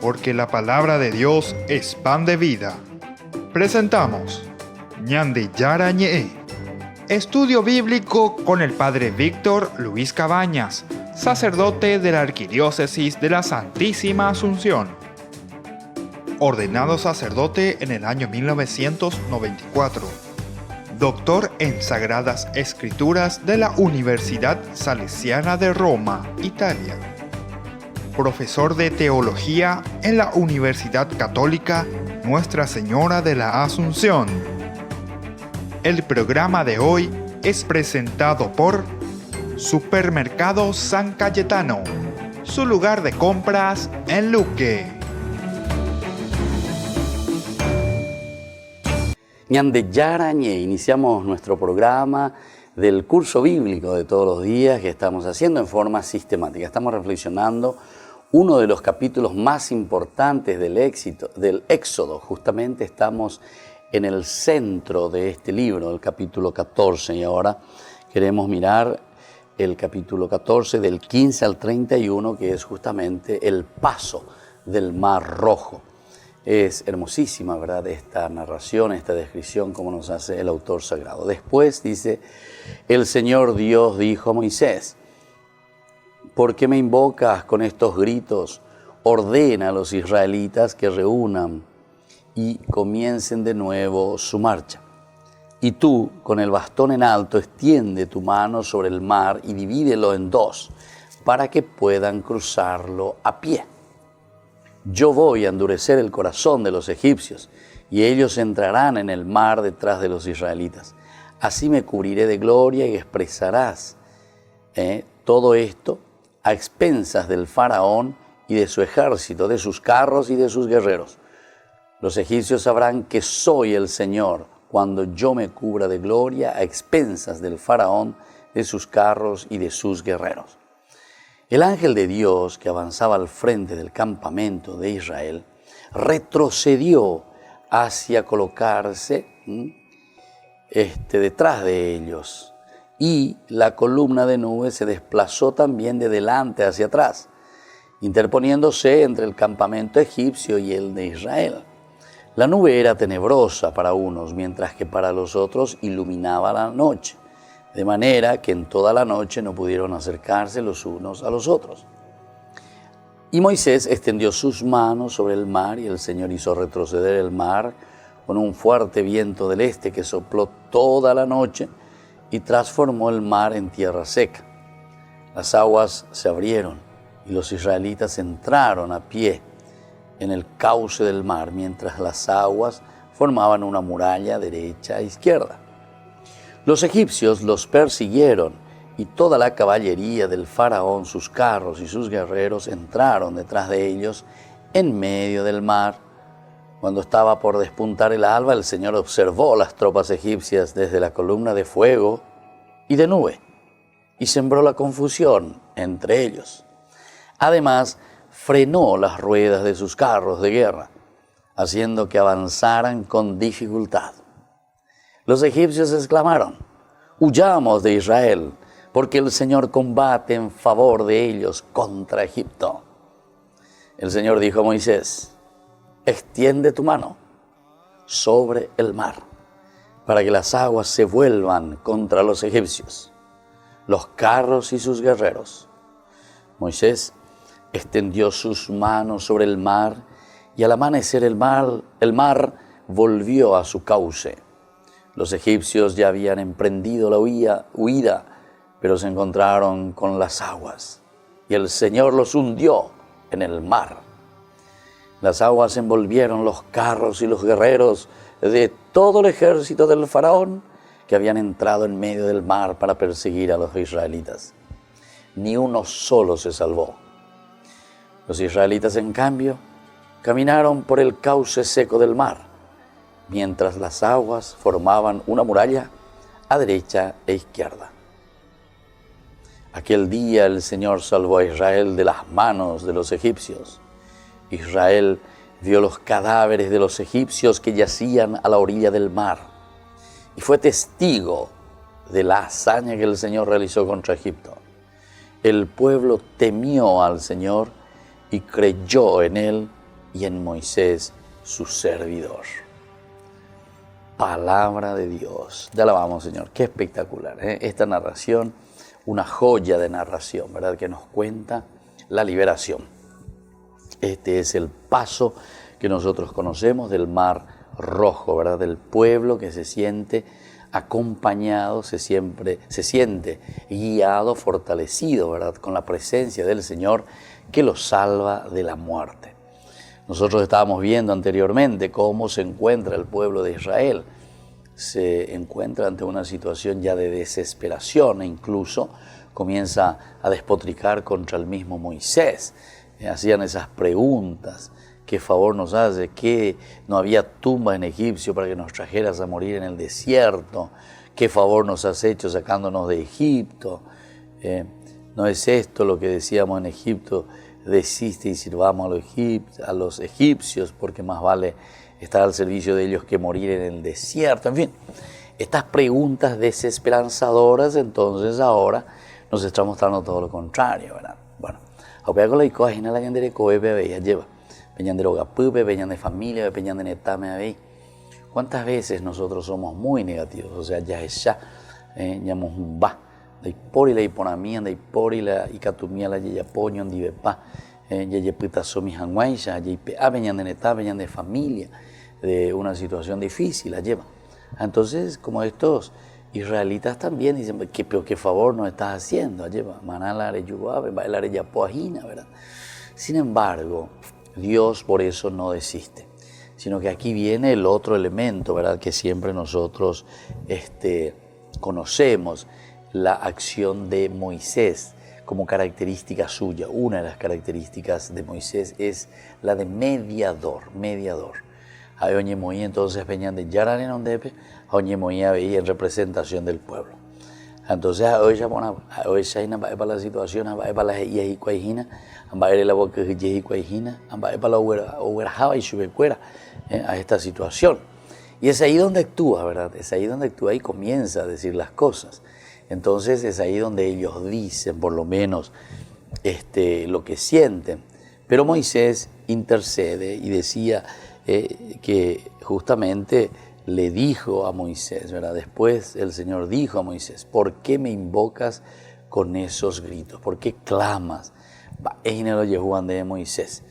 porque la palabra de Dios es pan de vida. Presentamos Ñande Yara Ñe, estudio bíblico con el Padre Víctor Luis Cabañas, sacerdote de la Arquidiócesis de la Santísima Asunción. Ordenado sacerdote en el año 1994. Doctor en Sagradas Escrituras de la Universidad Salesiana de Roma, Italia. Profesor de Teología en la Universidad Católica Nuestra Señora de la Asunción. El programa de hoy es presentado por Supermercado San Cayetano, su lugar de compras en Luque. Ñande Yara Ñe, iniciamos nuestro programa del curso bíblico de todos los días que estamos haciendo en forma sistemática. Estamos reflexionando uno de los capítulos más importantes del Éxodo. Justamente estamos en el centro de este libro, el capítulo 14, y ahora queremos mirar el capítulo 14 del 15 al 31, que es justamente el paso del Mar Rojo. Es hermosísima, ¿verdad?, esta narración, esta descripción, como nos hace el autor sagrado. Después dice, el Señor Dios dijo a Moisés, ¿por qué me invocas con estos gritos? Ordena a los israelitas que reúnan y comiencen de nuevo su marcha. Y tú, con el bastón en alto, extiende tu mano sobre el mar y divídelo en dos, para que puedan cruzarlo a pie. Yo voy a endurecer el corazón de los egipcios, y ellos entrarán en el mar detrás de los israelitas. Así me cubriré de gloria y expresarás todo esto a expensas del faraón y de su ejército, de sus carros y de sus guerreros. Los egipcios sabrán que soy el Señor cuando yo me cubra de gloria a expensas del faraón, de sus carros y de sus guerreros. El ángel de Dios, que avanzaba al frente del campamento de Israel, retrocedió hacia colocarse detrás de ellos. Y la columna de nube se desplazó también de delante hacia atrás, interponiéndose entre el campamento egipcio y el de Israel. La nube era tenebrosa para unos, mientras que para los otros iluminaba la noche, de manera que en toda la noche no pudieron acercarse los unos a los otros. Y Moisés extendió sus manos sobre el mar, y el Señor hizo retroceder el mar con un fuerte viento del este que sopló toda la noche y transformó el mar en tierra seca. Las aguas se abrieron y los israelitas entraron a pie en el cauce del mar, mientras las aguas formaban una muralla derecha e izquierda. Los egipcios los persiguieron y toda la caballería del faraón, sus carros y sus guerreros entraron detrás de ellos en medio del mar. Cuando estaba por despuntar el alba, el Señor observó las tropas egipcias desde la columna de fuego y de nube y sembró la confusión entre ellos. Además, frenó las ruedas de sus carros de guerra, haciendo que avanzaran con dificultad. Los egipcios exclamaron, huyamos de Israel, porque el Señor combate en favor de ellos contra Egipto. El Señor dijo a Moisés, extiende tu mano sobre el mar, para que las aguas se vuelvan contra los egipcios, los carros y sus guerreros. Moisés extendió sus manos sobre el mar, y al amanecer el mar volvió a su cauce. Los egipcios ya habían emprendido la huida, pero se encontraron con las aguas, y el Señor los hundió en el mar. Las aguas envolvieron los carros y los guerreros de todo el ejército del faraón que habían entrado en medio del mar para perseguir a los israelitas. Ni uno solo se salvó. Los israelitas, en cambio, caminaron por el cauce seco del mar, mientras las aguas formaban una muralla a derecha e izquierda. Aquel día el Señor salvó a Israel de las manos de los egipcios. Israel vio los cadáveres de los egipcios que yacían a la orilla del mar y fue testigo de la hazaña que el Señor realizó contra Egipto. El pueblo temió al Señor y creyó en Él y en Moisés su servidor. Palabra de Dios. Te alabamos, Señor. Qué espectacular, ¿eh? Esta narración, una joya de narración, ¿verdad? Que nos cuenta la liberación. Este es el paso que nosotros conocemos del Mar Rojo, ¿verdad? Del pueblo que se siente acompañado, se siente guiado, fortalecido, ¿verdad? Con la presencia del Señor que lo salva de la muerte. Nosotros estábamos viendo anteriormente cómo se encuentra el pueblo de Israel. Se encuentra ante una situación ya de desesperación e incluso comienza a despotricar contra el mismo Moisés. Hacían esas preguntas: ¿qué favor nos hace? ¿Que no había tumbas en Egipcio para que nos trajeras a morir en el desierto? ¿Qué favor nos has hecho sacándonos de Egipto? ¿No es esto lo que decíamos en Egipto? Desiste y sirvamos a los egipcios, porque más vale estar al servicio de ellos que morir en el desierto. En fin, estas preguntas desesperanzadoras, entonces ahora nos está mostrando todo lo contrario, ¿verdad? Bueno, ahora con la icoagina la yandere coebe ya lleva, peñan de rogapupe, peñan de familia, peñan de netame ahí. ¿Cuántas veces nosotros somos muy negativos? O sea, ya es ya, llamamos un va. De por y la hiponamía, de por y la icatumía, la yeyapoño, en divepa, yeyepita somi hanguaisha, yeipea, venían de netá, venían de familia, de una situación difícil, la lleva. Entonces, como estos israelitas también dicen, pero qué favor nos estás haciendo, lleva, manala areyuabe, baila areyapoajina, ¿verdad? Sin embargo, Dios por eso no desiste, sino que aquí viene el otro elemento, ¿verdad? Que siempre nosotros conocemos, la acción de Moisés como característica suya. Una de las características de Moisés es la de mediador. A Oñe Moí entonces venían de Yararen Ondepe, a Oñe Moí veía en representación del pueblo. Entonces a hoy ya para la situación, para la yehicuajina, para la boca de yehicuajina, para la uberjaba y subecuera a esta situación. Y es ahí donde actúa, ¿verdad? Es ahí donde actúa y comienza a decir las cosas. Entonces es ahí donde ellos dicen, por lo menos, lo que sienten. Pero Moisés intercede y decía que justamente le dijo a Moisés, ¿verdad? Después el Señor dijo a Moisés: ¿por qué me invocas con esos gritos? ¿Por qué clamas? De Moisés.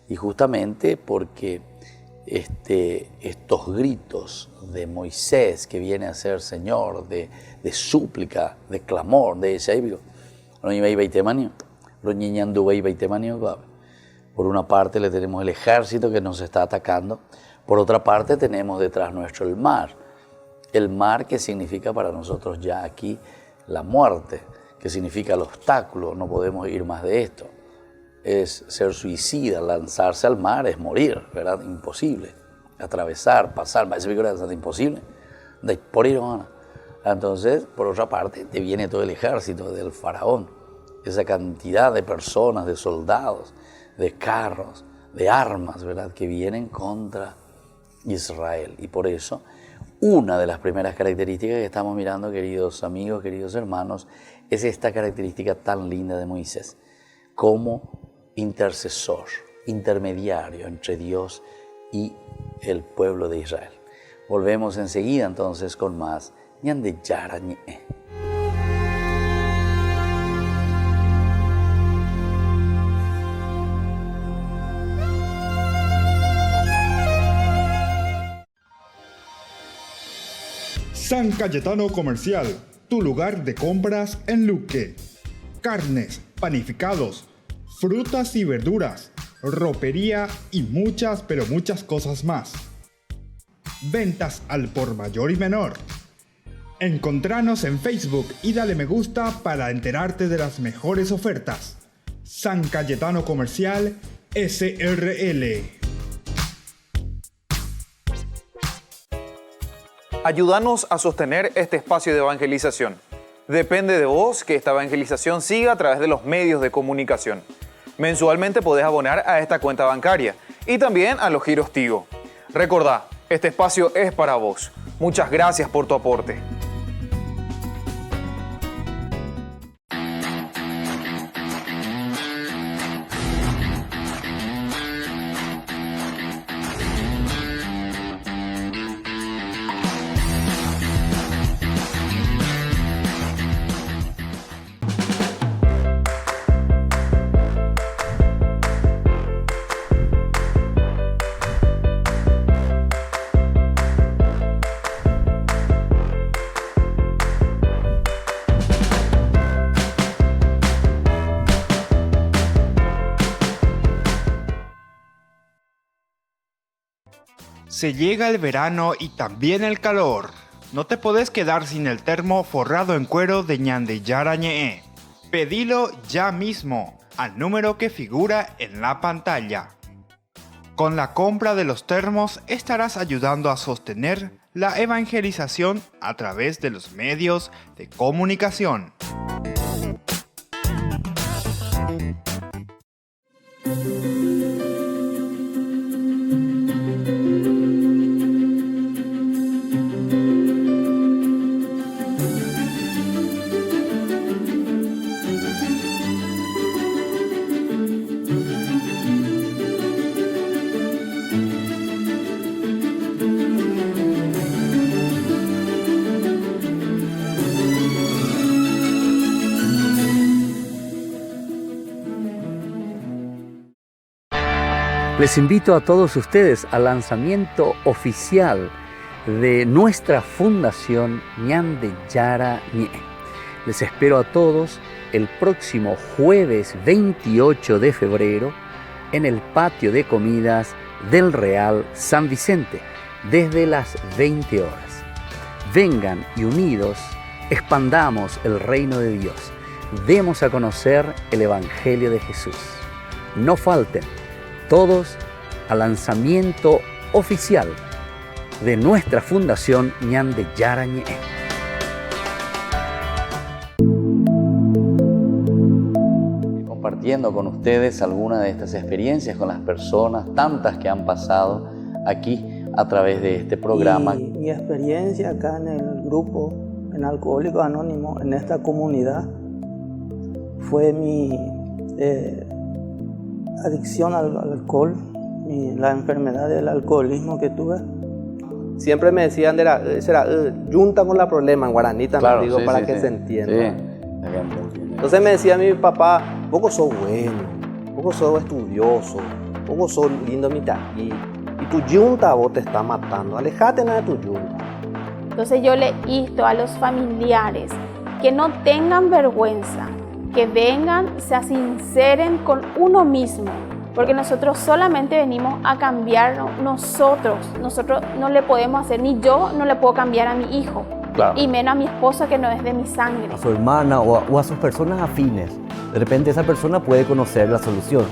Y justamente porque estos gritos de Moisés, que viene a ser Señor, de súplica, de clamor, de ese por una parte le tenemos el ejército que nos está atacando, por otra parte tenemos detrás nuestro el mar que significa para nosotros ya aquí la muerte, que significa el obstáculo, no podemos ir más de esto. Es ser suicida, lanzarse al mar es morir, ¿verdad? Imposible. Atravesar, pasar, es imposible. Por ir, entonces, por otra parte, te viene todo el ejército del faraón, esa cantidad de personas, de soldados, de carros, de armas, ¿verdad? Que vienen contra Israel. Y por eso, una de las primeras características que estamos mirando, queridos amigos, queridos hermanos, es esta característica tan linda de Moisés, como intercesor, intermediario entre Dios y el pueblo de Israel. Volvemos enseguida entonces con más ñande yarañe. San Cayetano Comercial, tu lugar de compras en Luque. Carnes, panificados, frutas y verduras, ropería y muchas, pero muchas cosas más. Ventas al por mayor y menor. Encontranos en Facebook y dale me gusta para enterarte de las mejores ofertas. San Cayetano Comercial SRL. Ayúdanos a sostener este espacio de evangelización. Depende de vos que esta evangelización siga a través de los medios de comunicación. Mensualmente podés abonar a esta cuenta bancaria y también a los giros Tigo. Recordá, este espacio es para vos. Muchas gracias por tu aporte. Se llega el verano y también el calor. No te podés quedar sin el termo forrado en cuero de Ñande Yara Ñe'e. Pedilo ya mismo al número que figura en la pantalla. Con la compra de los termos estarás ayudando a sostener la evangelización a través de los medios de comunicación. Les invito a todos ustedes al lanzamiento oficial de nuestra fundación Ñande Yara Ñe'e. Les espero a todos el próximo jueves 28 de febrero en el patio de comidas del Real San Vicente desde las 20 horas. Vengan y unidos expandamos el reino de Dios. Demos a conocer el Evangelio de Jesús. No falten todos al lanzamiento oficial de nuestra fundación Ñande Yara Ñe'e. Compartiendo con ustedes algunas de estas experiencias con las personas, tantas que han pasado aquí a través de este programa. Y mi experiencia acá en el grupo, en Alcohólicos Anónimos, en esta comunidad, fue mi adicción al alcohol, la enfermedad del alcoholismo que tuve. Siempre me decían, será junta con la problema en guaraní también, Claro, digo, sí, para sí, que sí. se entienda. Sí. Entonces me decía mi papá, vos sos bueno, vos sos estudioso, vos sos lindo mitagui, y tu yunta vos te está matando, alejate nada de tu yunta. Entonces yo le insto a los familiares que no tengan vergüenza, que vengan, se sinceren con uno mismo, porque nosotros solamente venimos a cambiar nosotros no le podemos hacer, ni yo no le puedo cambiar a mi hijo, Claro. y menos a mi esposa que no es de mi sangre. A su hermana o a sus personas afines. De repente esa persona puede conocer la solución,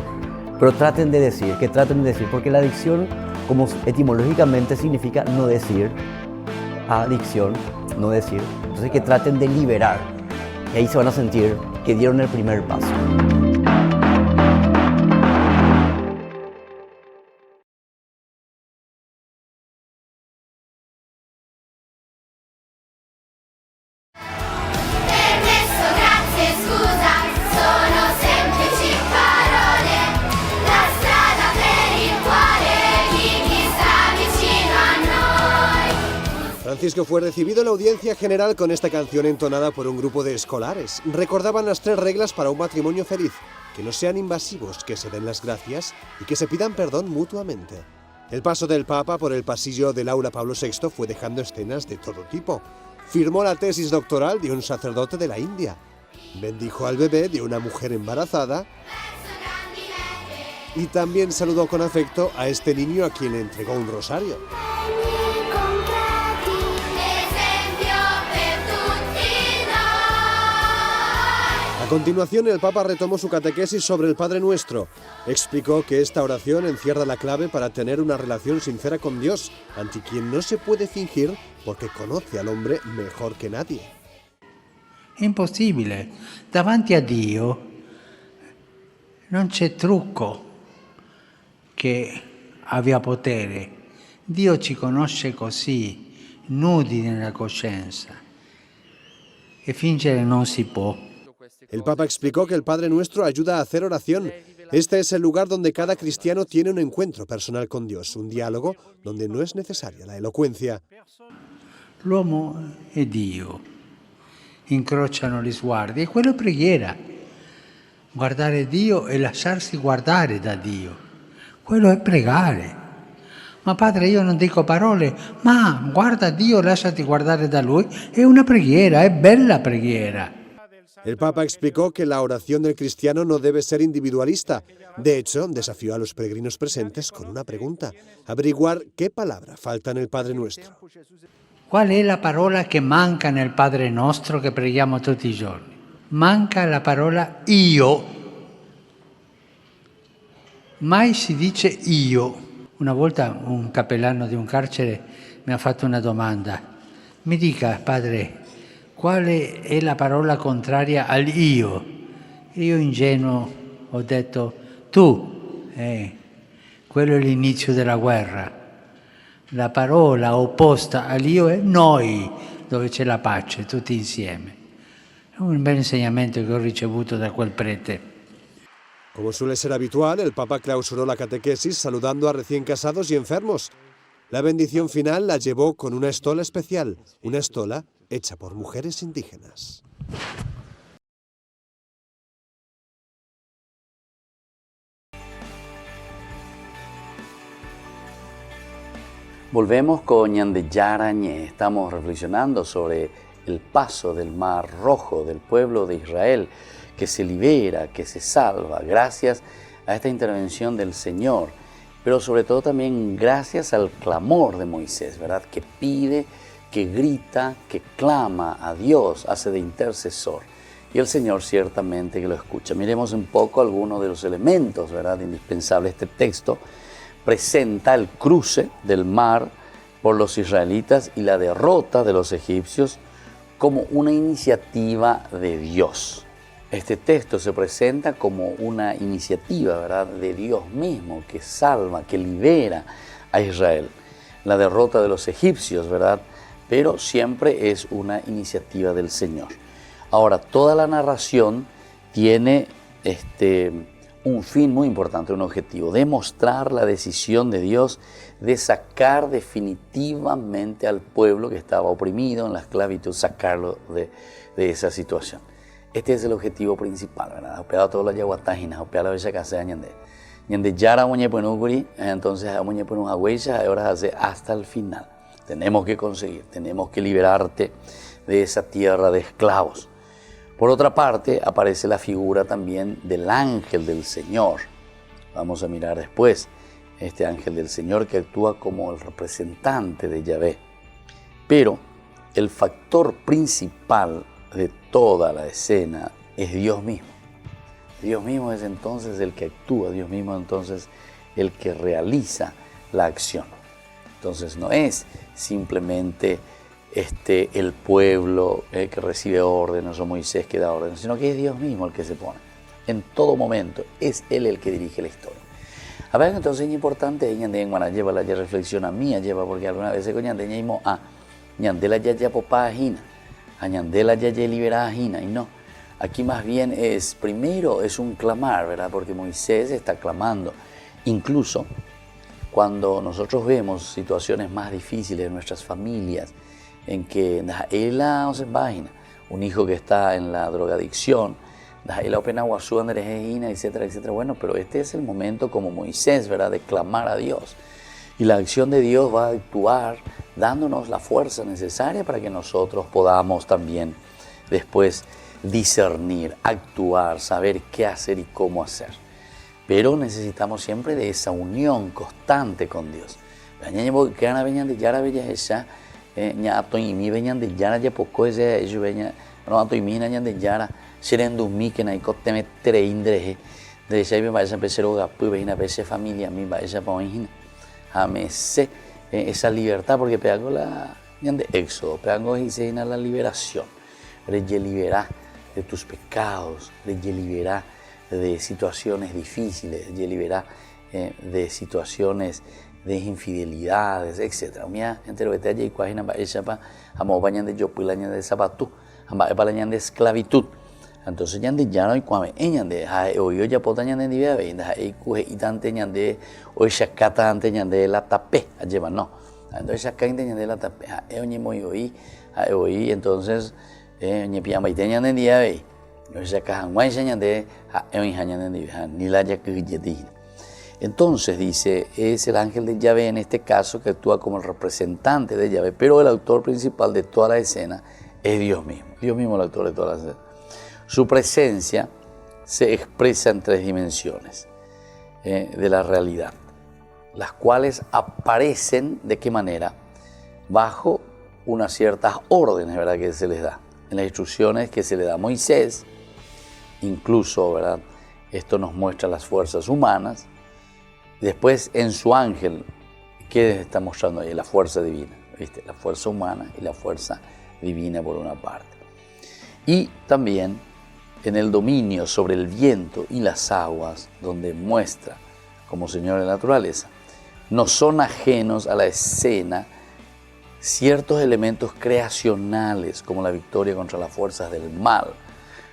pero traten de decir, porque la adicción, como etimológicamente significa no decir, adicción, no decir, entonces que traten de liberar, y ahí se van a sentir que dieron el primer paso. Permesso, grazie, scusa, sono semplici parole. La strada per il cuore di chi sta vicino a noi. Francisco fue recibido en la audiencia general con esta canción entonada por un grupo de escolares. Recordaban las 3 reglas para un matrimonio feliz: que no sean invasivos, que se den las gracias y que se pidan perdón mutuamente. El paso del Papa por el pasillo del aula Pablo VI fue dejando escenas de todo tipo. Firmó la tesis doctoral de un sacerdote de la India. Bendijo al bebé de una mujer embarazada. Y también saludó con afecto a este niño a quien le entregó un rosario. A continuación, el Papa retomó su catequesis sobre el Padre Nuestro. Explicó que esta oración encierra la clave para tener una relación sincera con Dios, ante quien no se puede fingir porque conoce al hombre mejor que nadie. È impossibile. Davanti a Dio non c'è trucco che abbia potere. Dio ci conosce così, nudi nella coscienza. E fingere non si può. El Papa explicó que el Padre Nuestro ayuda a hacer oración. Este es el lugar donde cada cristiano tiene un encuentro personal con Dios, un diálogo donde no es necesaria la elocuencia. L'uomo e Dio incrociano gli sguardi e quello è preghiera. Guardare Dio e lasciarsi guardare da Dio, quello è pregare. Ma padre, io non dico parole, ma guarda Dio, lasciati guardare da Lui, è una preghiera, è bella preghiera. El Papa explicó que la oración del cristiano no debe ser individualista. De hecho, desafió a los peregrinos presentes con una pregunta: averiguar qué palabra falta en el Padre Nuestro. Qual è la parola che manca nel Padre nostro che preghiamo tutti i giorni? Manca la parola io. Mai si dice io. Una volta un cappellano di un carcere mi ha fatto una domanda. Mi dica, padre, quale è la parola contraria al io? E io ingenuo ho detto tu. Quello è l'inizio della guerra. La parola opposta all'io è noi, dove c'è la pace, tutti insieme. È un bel insegnamento che ho ricevuto da quel prete. Como suele ser habitual, el Papa clausuró la catequesis saludando a recién casados y enfermos. La bendición final la llevó con una estola especial, una estola hecha por mujeres indígenas. Volvemos con Ñandeyara Ñe. Estamos reflexionando sobre el paso del Mar Rojo del pueblo de Israel, que se libera, que se salva, gracias a esta intervención del Señor, pero sobre todo también gracias al clamor de Moisés, ¿verdad? Que pide, que grita, que clama a Dios, hace de intercesor. Y el Señor ciertamente que lo escucha. Miremos un poco algunos de los elementos, ¿verdad?, indispensables. Este texto presenta el cruce del mar por los israelitas y la derrota de los egipcios como una iniciativa de Dios. Este texto se presenta como una iniciativa, ¿verdad?, de Dios mismo, que salva, que libera a Israel. La derrota de los egipcios, ¿verdad?, pero siempre es una iniciativa del Señor. Ahora, toda la narración tiene un fin muy importante, un objetivo: demostrar la decisión de Dios de sacar definitivamente al pueblo que estaba oprimido en la esclavitud, sacarlo de esa situación. Este es el objetivo principal, ¿verdad? Opeado todas las yaguatajinas, opeado la bella casa de Ñande. Ñande yara muñe penuguri, entonces muñe penug agüeya, ahora hace hasta el final. Tenemos que conseguir, tenemos que liberarte de esa tierra de esclavos. Por otra parte, aparece la figura también del ángel del Señor. Vamos a mirar después este ángel del Señor que actúa como el representante de Yahvé. Pero el factor principal de toda la escena es Dios mismo. Dios mismo es entonces el que actúa, Dios mismo entonces el que realiza la acción. Entonces no es simplemente el pueblo que recibe órdenes o Moisés que da órdenes, sino que es Dios mismo el que se pone. En todo momento es Él el que dirige la historia. A ver, entonces es importante, lleva la reflexión mía, lleva, porque algunas veces con Ñande ñaimo a Ñandela ya popá ajina, a Ñandela ya libera ajina, y no. Aquí más bien primero es un clamar, ¿verdad? Porque Moisés está clamando. Incluso cuando nosotros vemos situaciones más difíciles en nuestras familias, en que un hijo que está en la drogadicción, etcétera, etcétera. Bueno, pero este es el momento como Moisés, ¿verdad?, de clamar a Dios. Y la acción de Dios va a actuar dándonos la fuerza necesaria para que nosotros podamos también después discernir, actuar, saber qué hacer y cómo hacer. Pero necesitamos siempre de esa unión constante con Dios. Esa libertad, porque pegago la de éxodo, pegago la liberación, liberar de tus pecados, liberar de situaciones difíciles, liberar de situaciones de infidelidades, etc. Mira, entre lo que te haya y cuajina va ella pa amo bañan de yo pilaña de zapatú, amba palañan de esclavitud. Entonces ya ya no hay cuame de o yo ya potañan de vida ve y cuje y tante de o shakata ante de la tapé lleva no. Entonces acá de la tapé oñe muy oí entonces ñe piama y teñan de día ve. No se cajan guay de ni la ya que entonces dice, es el ángel de Yahvé en este caso que actúa como el representante de Yahvé, pero el autor principal de toda la escena es Dios mismo el autor de toda la escena. Su presencia se expresa en 3 dimensiones de la realidad, las cuales aparecen, ¿de qué manera? Bajo unas ciertas órdenes, ¿verdad?, que se les da, en las instrucciones que se le da a Moisés. Incluso, ¿verdad?, esto nos muestra las fuerzas humanas. Después, en su ángel, ¿qué está mostrando ahí? La fuerza divina, ¿viste? La fuerza humana y la fuerza divina por una parte. Y también en el dominio sobre el viento y las aguas, donde muestra como Señor de la naturaleza, no son ajenos a la escena ciertos elementos creacionales, como la victoria contra las fuerzas del mal,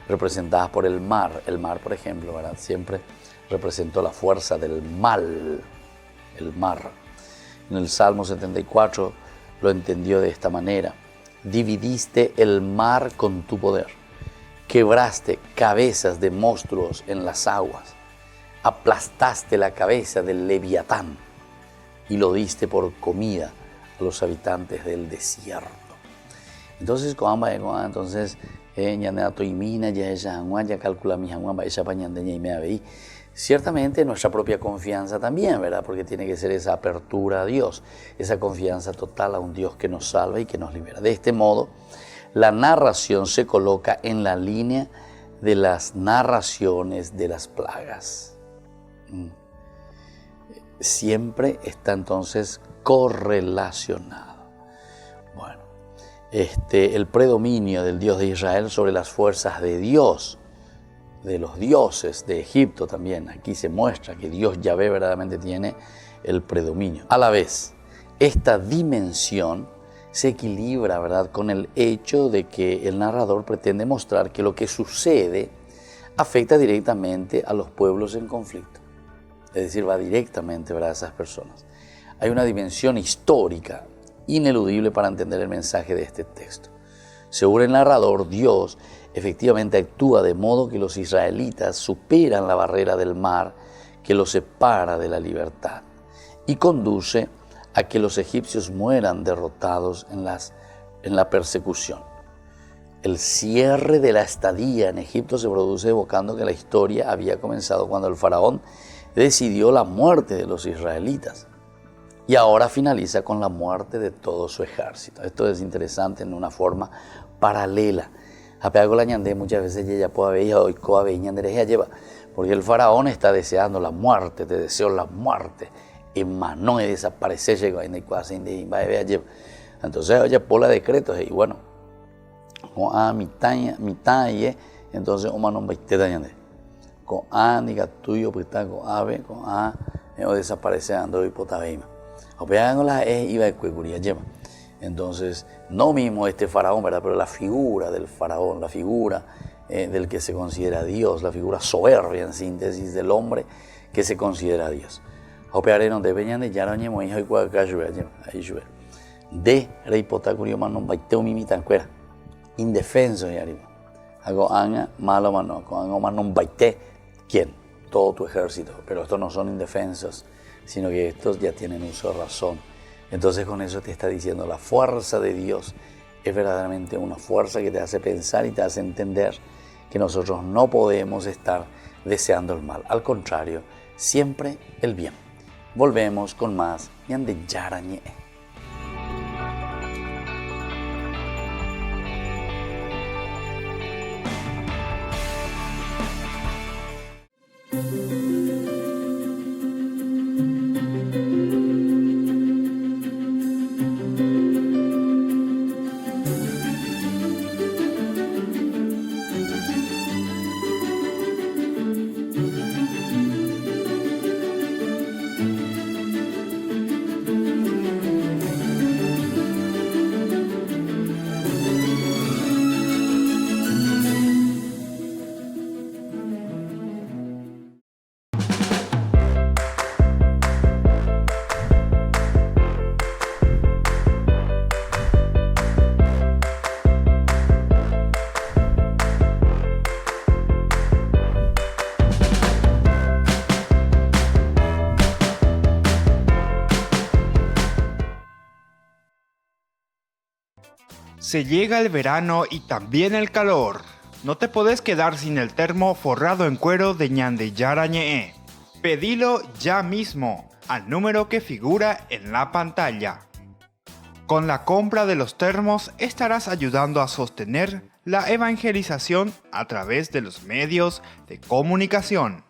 representadas por el mar. El mar, por ejemplo, ¿verdad?, siempre representó la fuerza del mal, el mar. En el Salmo 74 lo entendió de esta manera: dividiste el mar con tu poder, quebraste cabezas de monstruos en las aguas, aplastaste la cabeza del leviatán y lo diste por comida a los habitantes del desierto. Entonces, ciertamente nuestra propia confianza también, ¿verdad?, porque tiene que ser esa apertura a Dios, esa confianza total a un Dios que nos salva y que nos libera. De este modo, la narración se coloca en la línea de las narraciones de las plagas. Siempre está entonces correlacionado. Bueno, el predominio del Dios de Israel sobre las fuerzas de Dios, de los dioses de Egipto también. Aquí se muestra que Dios Yahvé verdaderamente tiene el predominio. A la vez, esta dimensión se equilibra, ¿verdad?, con el hecho de que el narrador pretende mostrar que lo que sucede afecta directamente a los pueblos en conflicto. Es decir, va directamente, ¿verdad?, a esas personas. Hay una dimensión histórica ineludible para entender el mensaje de este texto. Según el narrador, Dios efectivamente actúa de modo que los israelitas superan la barrera del mar que los separa de la libertad y conduce a que los egipcios mueran derrotados en la persecución. El cierre de la estadía en Egipto se produce evocando que la historia había comenzado cuando el faraón decidió la muerte de los israelitas y ahora finaliza con la muerte de todo su ejército. Esto es interesante en una forma paralela. Muchas veces ella puede ver porque el faraón está deseando la muerte, te deseo la muerte, emanó y desaparecer, entonces ella pone decretos y bueno, entonces con a diga tuyo pues está con ave con a desaparece ando y potabeima entonces no mismo este faraón, ¿verdad?, pero la figura del faraón, la figura del que se considera Dios, la figura soberbia en síntesis del hombre que se considera Dios. De rey potacurio manon baiteo mimitan cuera indefenso y arriba hago anga malo mano con hago manon baite quién todo tu ejército, pero estos no son indefensos, sino que estos ya tienen uso de razón. Entonces con eso te está diciendo la fuerza de Dios es verdaderamente una fuerza que te hace pensar y te hace entender que nosotros no podemos estar deseando el mal, al contrario, siempre el bien. Volvemos con más Ñande Yarañe. Se llega el verano y también el calor. No te podés quedar sin el termo forrado en cuero de Ñandeyara Ñe'e. Pedilo ya mismo al número que figura en la pantalla. Con la compra de los termos estarás ayudando a sostener la evangelización a través de los medios de comunicación.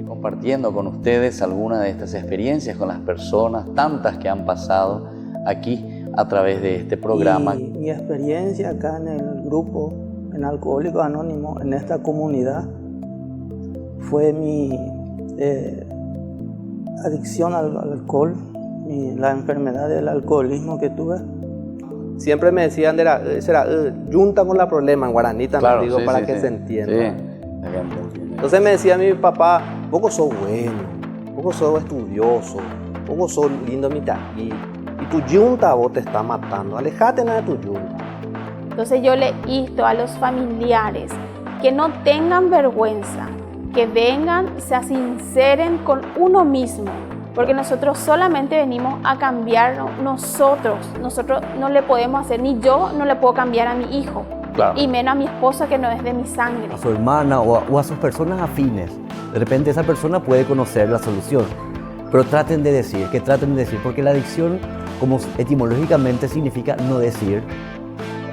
Compartiendo con ustedes algunas de estas experiencias con las personas, tantas que han pasado aquí a través de este programa. Y mi experiencia acá en el grupo, en Alcohólicos Anónimos, en esta comunidad, fue mi adicción al alcohol, la enfermedad del alcoholismo que tuve. Siempre me decían, junta con la problema en guaraní también, Claro, digo, sí, para sí, que sí. se entienda. Sí, la gente entiende. Entonces me decía mi papá, poco sos bueno, poco sos estudioso, poco sos lindo y tu yunta vos te está matando, alejate de tu yunta. Entonces yo le insto a los familiares que no tengan vergüenza, que vengan, se sinceren con uno mismo, porque nosotros solamente venimos a cambiar nosotros no le podemos hacer, ni yo no le puedo cambiar a mi hijo, Claro. y menos a mi esposa que no es de mi sangre. A su hermana o a sus personas afines. De repente esa persona puede conocer la solución, pero traten de decir, porque la adicción, como etimológicamente significa no decir,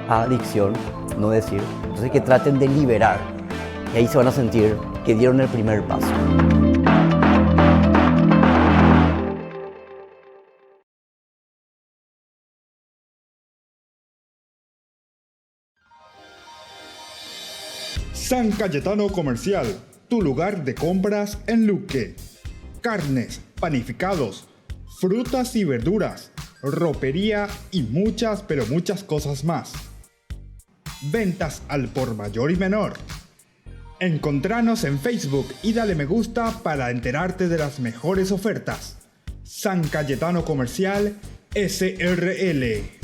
adicción, no decir, entonces que traten de liberar, y ahí se van a sentir que dieron el primer paso. San Cayetano Comercial, tu lugar de compras en Luque. Carnes, panificados, frutas y verduras, ropería y muchas, pero muchas cosas más. Ventas al por mayor y menor. Encontranos en Facebook y dale me gusta para enterarte de las mejores ofertas. San Cayetano Comercial, SRL.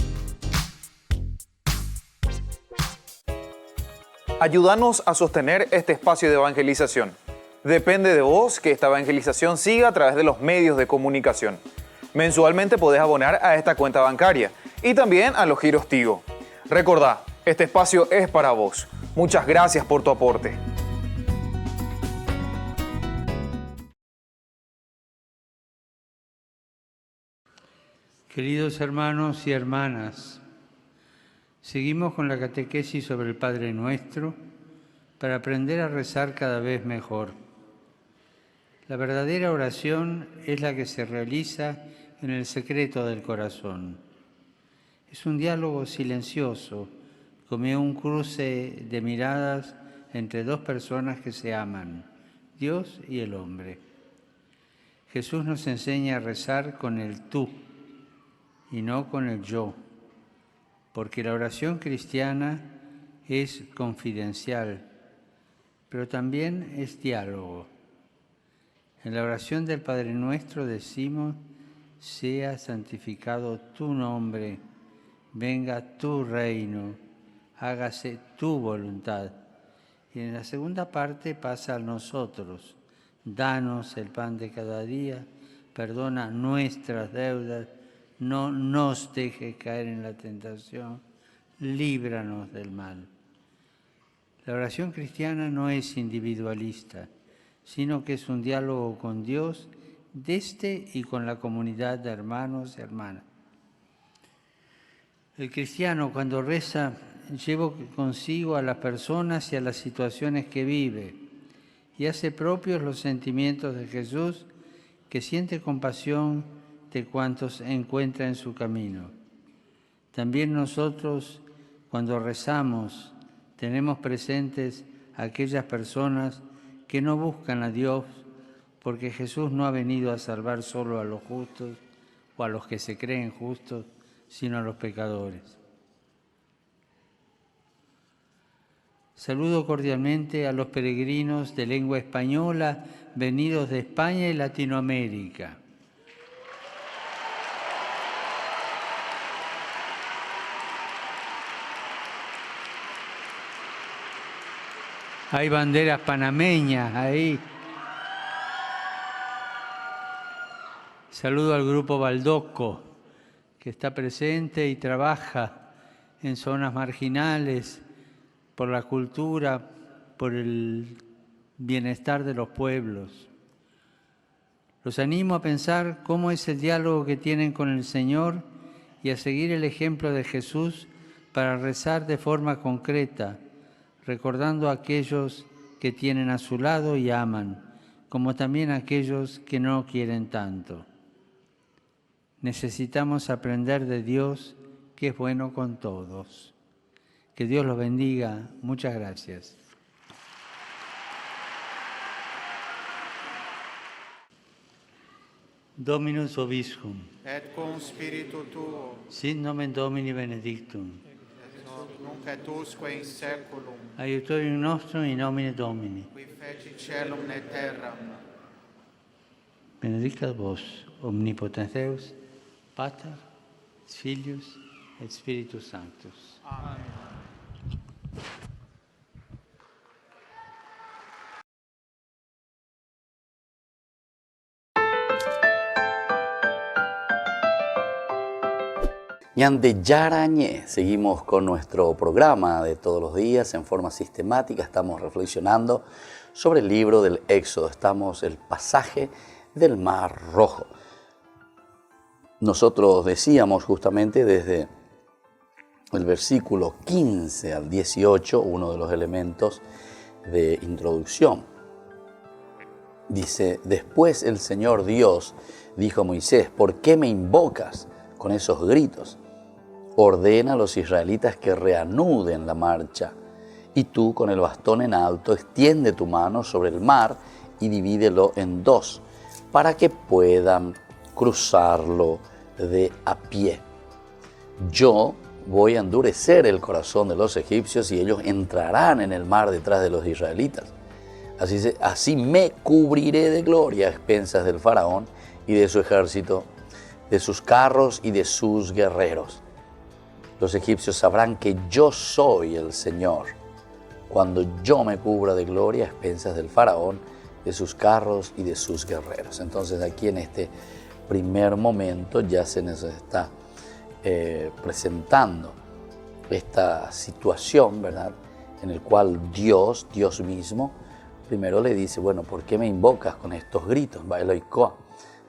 Ayúdanos a sostener este espacio de evangelización. Depende de vos que esta evangelización siga a través de los medios de comunicación. Mensualmente podés abonar a esta cuenta bancaria y también a los giros Tigo. Recordá, este espacio es para vos. Muchas gracias por tu aporte. Queridos hermanos y hermanas, seguimos con la catequesis sobre el Padre Nuestro para aprender a rezar cada vez mejor. La verdadera oración es la que se realiza en el secreto del corazón. Es un diálogo silencioso, como un cruce de miradas entre dos personas que se aman, Dios y el hombre. Jesús nos enseña a rezar con el tú y no con el yo, porque la oración cristiana es confidencial, pero también es diálogo. En la oración del Padre Nuestro decimos: sea santificado tu nombre, venga tu reino, hágase tu voluntad. Y en la segunda parte pasa a nosotros: danos el pan de cada día, perdona nuestras deudas, no nos dejes caer en la tentación, líbranos del mal. La oración cristiana no es individualista, sino que es un diálogo con Dios desde y con la comunidad de hermanos y hermanas. El cristiano, cuando reza, lleva consigo a las personas y a las situaciones que vive y hace propios los sentimientos de Jesús, que siente compasión de cuantos encuentra en su camino. También nosotros, cuando rezamos, tenemos presentes a aquellas personas que no buscan a Dios, porque Jesús no ha venido a salvar solo a los justos o a los que se creen justos, sino a los pecadores. Saludo cordialmente a los peregrinos de lengua española venidos de España y Latinoamérica. Hay banderas panameñas ahí. Saludo al grupo Baldoco que está presente y trabaja en zonas marginales por la cultura, por el bienestar de los pueblos. Los animo a pensar cómo es el diálogo que tienen con el Señor y a seguir el ejemplo de Jesús para rezar de forma concreta, recordando a aquellos que tienen a su lado y aman, como también a aquellos que no quieren tanto. Necesitamos aprender de Dios, que es bueno con todos. Que Dios los bendiga. Muchas gracias. Dominus vobiscum. Et cum spiritu tuo. Sit nomen Domini benedictum. Nunc et usque in saeculum. Aiutorium nostrum in nomine Domini. Qui feci caelum et terram. Benedicat vos, omnipotens Deus, Pater, Filius et Spiritus Sanctus. Amen. Ñande Yarañé, seguimos con nuestro programa de todos los días en forma sistemática. Estamos reflexionando sobre el libro del Éxodo. Estamos en el pasaje del Mar Rojo. Nosotros decíamos justamente desde el versículo 15 al 18, uno de los elementos de introducción. Dice, después el Señor Dios dijo a Moisés, ¿por qué me invocas con esos gritos? Ordena a los israelitas que reanuden la marcha, y tú con el bastón en alto extiende tu mano sobre el mar y divídelo en dos, para que puedan cruzarlo de a pie. Yo voy a endurecer el corazón de los egipcios y ellos entrarán en el mar detrás de los israelitas. Así me cubriré de gloria a expensas del faraón y de su ejército, de sus carros y de sus guerreros. Los egipcios sabrán que yo soy el Señor, cuando yo me cubra de gloria a expensas del faraón, de sus carros y de sus guerreros. Entonces aquí en este primer momento ya se nos está presentando esta situación, ¿verdad? En el cual Dios mismo, primero le dice, bueno, ¿por qué me invocas con estos gritos? Baeloikoa.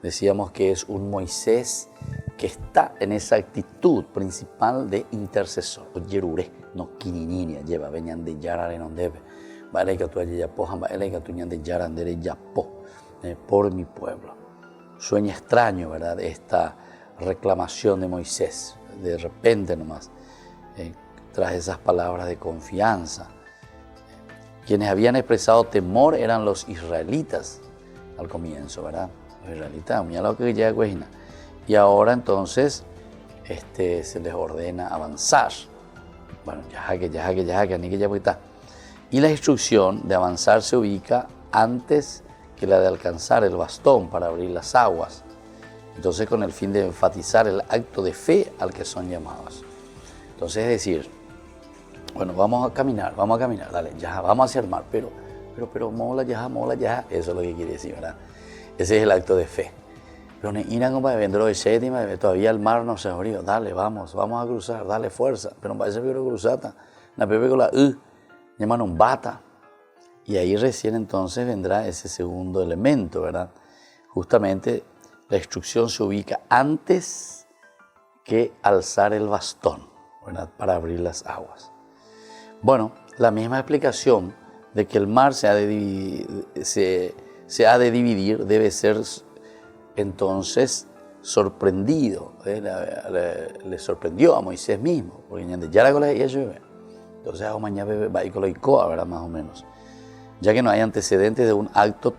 Decíamos que es un Moisés que está en esa actitud principal de intercesor. Yerure, no kinininia, lleva, veñan de yarare no debe. Baelega tu ayapoja, baelega tu ñan de yarandere yapo, por mi pueblo. Sueña extraño, ¿verdad? Esta reclamación de Moisés, de repente nomás, tras esas palabras de confianza. Quienes habían expresado temor eran los israelitas al comienzo, ¿verdad? Los israelitas, mira lo que ya cuesta. Y ahora entonces se les ordena avanzar. Bueno, ya que ni que ya está. Y la instrucción de avanzar se ubica antes que la de alcanzar el bastón para abrir las aguas. Entonces, con el fin de enfatizar el acto de fe al que son llamados. Entonces, es decir, bueno, vamos a caminar, dale, ya, vamos hacia el mar, pero, mola ya, eso es lo que quiere decir, ¿verdad? Ese es el acto de fe. Pero todavía el mar no se abrió, dale, vamos a cruzar, dale fuerza, pero no parece que quiero cruzar, la pepe con la llaman un bata. Y ahí recién entonces vendrá ese segundo elemento, ¿verdad? Justamente la instrucción se ubica antes que alzar el bastón, ¿verdad? Para abrir las aguas. Bueno, la misma explicación de que el mar se ha de dividir debe ser entonces sorprendido. Le sorprendió a Moisés mismo, porque entonces mañana va y coloicó, ¿verdad? Más o menos. Ya que no hay antecedentes de un acto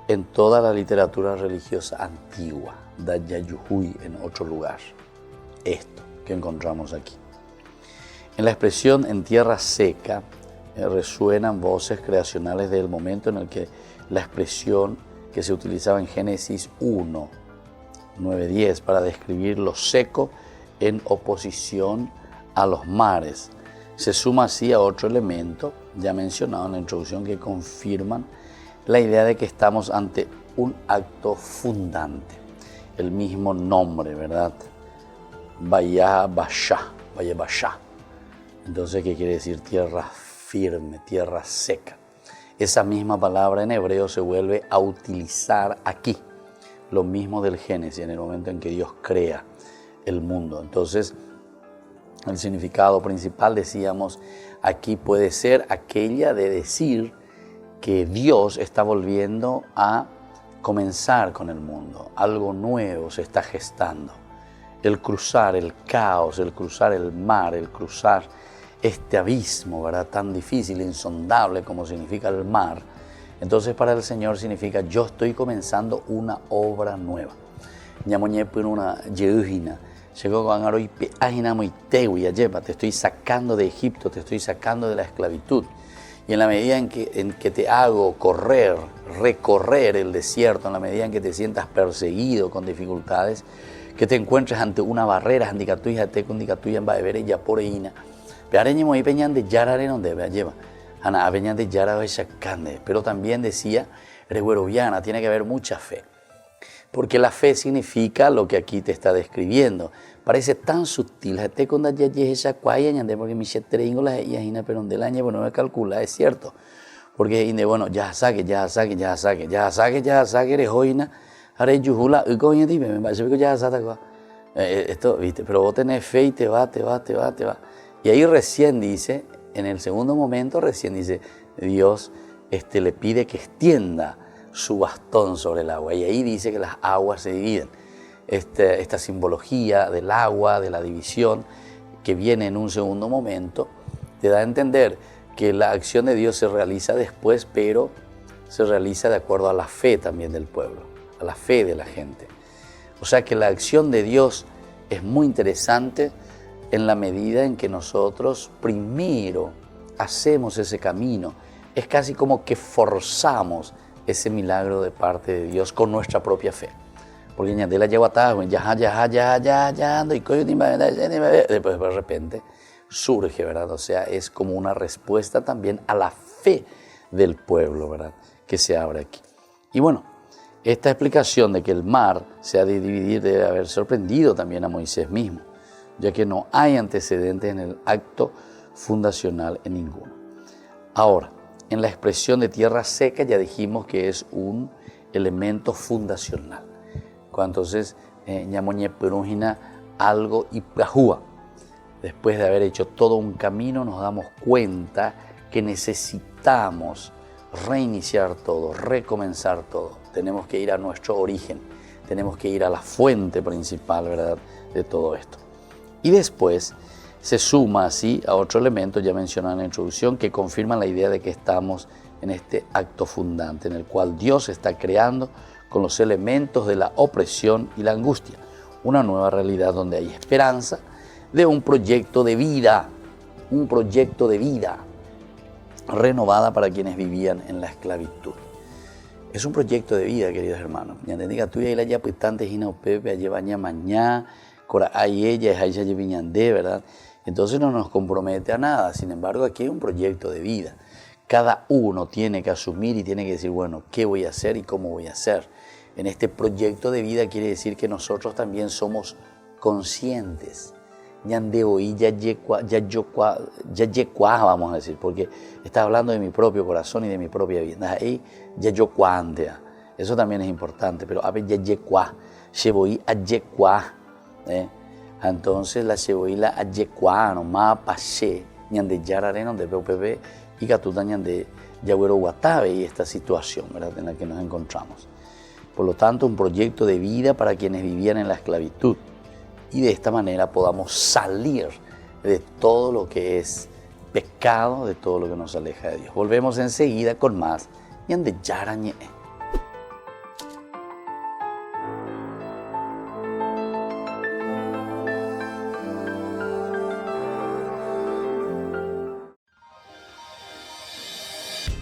en toda la literatura religiosa antigua, Dayayuhui en otro lugar. Esto que encontramos aquí. En la expresión en tierra seca resuenan voces creacionales del momento en el que la expresión que se utilizaba en Génesis 1, 9-10 para describir lo seco en oposición a los mares. Se suma así a otro elemento ya mencionado en la introducción que confirman la idea de que estamos ante un acto fundante. El mismo nombre, ¿verdad? Vayabashá. Entonces, ¿qué quiere decir? Tierra firme, tierra seca. Esa misma palabra en hebreo se vuelve a utilizar aquí. Lo mismo del Génesis, en el momento en que Dios crea el mundo. Entonces, el significado principal, decíamos, aquí puede ser aquella de decir que Dios está volviendo a comenzar con el mundo. Algo nuevo se está gestando. El cruzar el caos, el cruzar el mar, el cruzar este abismo, ¿verdad? Tan difícil, insondable como significa el mar. Entonces para el Señor significa yo estoy comenzando una obra nueva. Te estoy sacando de Egipto, te estoy sacando de la esclavitud. Y en la medida en que te hago recorrer el desierto, en la medida en que te sientas perseguido con dificultades, que te encuentres ante una barrera, pero también decía, tiene que haber mucha fe. Porque la fe significa lo que aquí te está describiendo. Parece tan sutil. Porque no me calcula, es cierto. Porque, bueno, ya saque, esto, ¿viste? Pero vos tenés fe y te va. Y ahí recién dice, en el segundo momento recién dice, Dios le pide que extienda su bastón sobre el agua. Y ahí dice que las aguas se dividen. Esta simbología del agua, de la división, que viene en un segundo momento, te da a entender que la acción de Dios se realiza después, pero se realiza de acuerdo a la fe también del pueblo, a la fe de la gente. O sea que la acción de Dios es muy interesante en la medida en que nosotros primero hacemos ese camino. Es casi como que forzamos ese milagro de parte de Dios con nuestra propia fe. Porque la llevo atada, después de repente surge, ¿verdad? O sea, es como una respuesta también a la fe del pueblo, ¿verdad? Que se abre aquí. Y bueno, esta explicación de que el mar se ha de dividir debe haber sorprendido también a Moisés mismo, ya que no hay antecedentes en el acto fundacional en ninguno. Ahora, en la expresión de tierra seca ya dijimos que es un elemento fundacional. Entonces, ñamoñe perúgina algo y pajúa. Después de haber hecho todo un camino, nos damos cuenta que necesitamos reiniciar todo, recomenzar todo. Tenemos que ir a nuestro origen, tenemos que ir a la fuente principal, ¿verdad?, de todo esto. Y después se suma así a otro elemento ya mencionado en la introducción que confirma la idea de que estamos en este acto fundante en el cual Dios está creando con los elementos de la opresión y la angustia, una nueva realidad donde hay esperanza de un proyecto de vida renovada para quienes vivían en la esclavitud. Es un proyecto de vida, queridos hermanos. ¿Verdad? Entonces no nos compromete a nada. Sin embargo, aquí hay un proyecto de vida. Cada uno tiene que asumir y tiene que decir, bueno, ¿qué voy a hacer y cómo voy a hacer? En este proyecto de vida quiere decir que nosotros también somos conscientes. Vamos a decir, porque está hablando de mi propio corazón y de mi propia vida. Eso también es importante, pero entonces la cebolla no más pasé ñande yarare donde PPP y catuta ñande yagüero guatabe y esta situación, ¿verdad?, en la que nos encontramos. Por lo tanto, un proyecto de vida para quienes vivían en la esclavitud y de esta manera podamos salir de todo lo que es pecado, de todo lo que nos aleja de Dios. Volvemos enseguida con más ñande yarañe.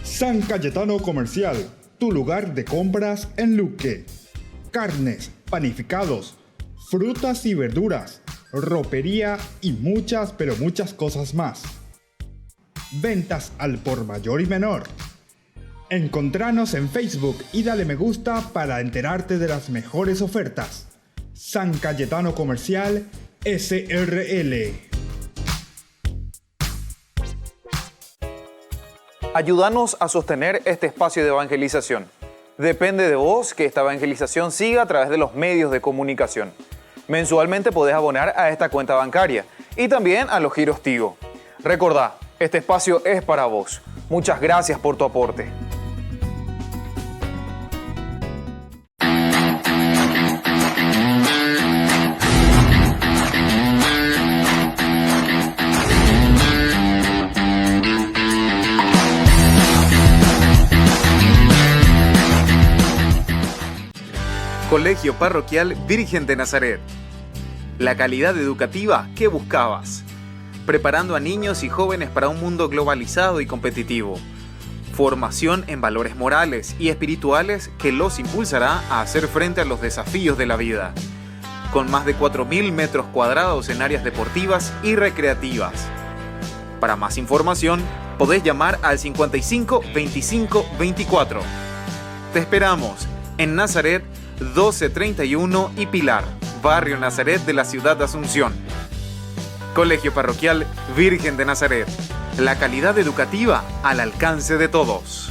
San Cayetano Comercial, tu lugar de compras en Luque. Carnes, panificados, frutas y verduras, ropería y muchas, pero muchas cosas más. Ventas al por mayor y menor. Encontranos en Facebook y dale me gusta para enterarte de las mejores ofertas. San Cayetano Comercial, SRL. Ayúdanos a sostener este espacio de evangelización. Depende de vos que esta evangelización siga a través de los medios de comunicación. Mensualmente podés abonar a esta cuenta bancaria y también a los giros Tigo. Recordá, este espacio es para vos. Muchas gracias por tu aporte. Colegio Parroquial Virgen de Nazaret. La calidad educativa que buscabas. Preparando a niños y jóvenes para un mundo globalizado y competitivo. Formación en valores morales y espirituales que los impulsará a hacer frente a los desafíos de la vida. Con más de 4.000 metros cuadrados en áreas deportivas y recreativas. Para más información, podés llamar al 55 25 24. Te esperamos en Nazaret 1231 y Pilar, barrio Nazaret de la ciudad de Asunción. Colegio Parroquial Virgen de Nazaret. La calidad educativa al alcance de todos.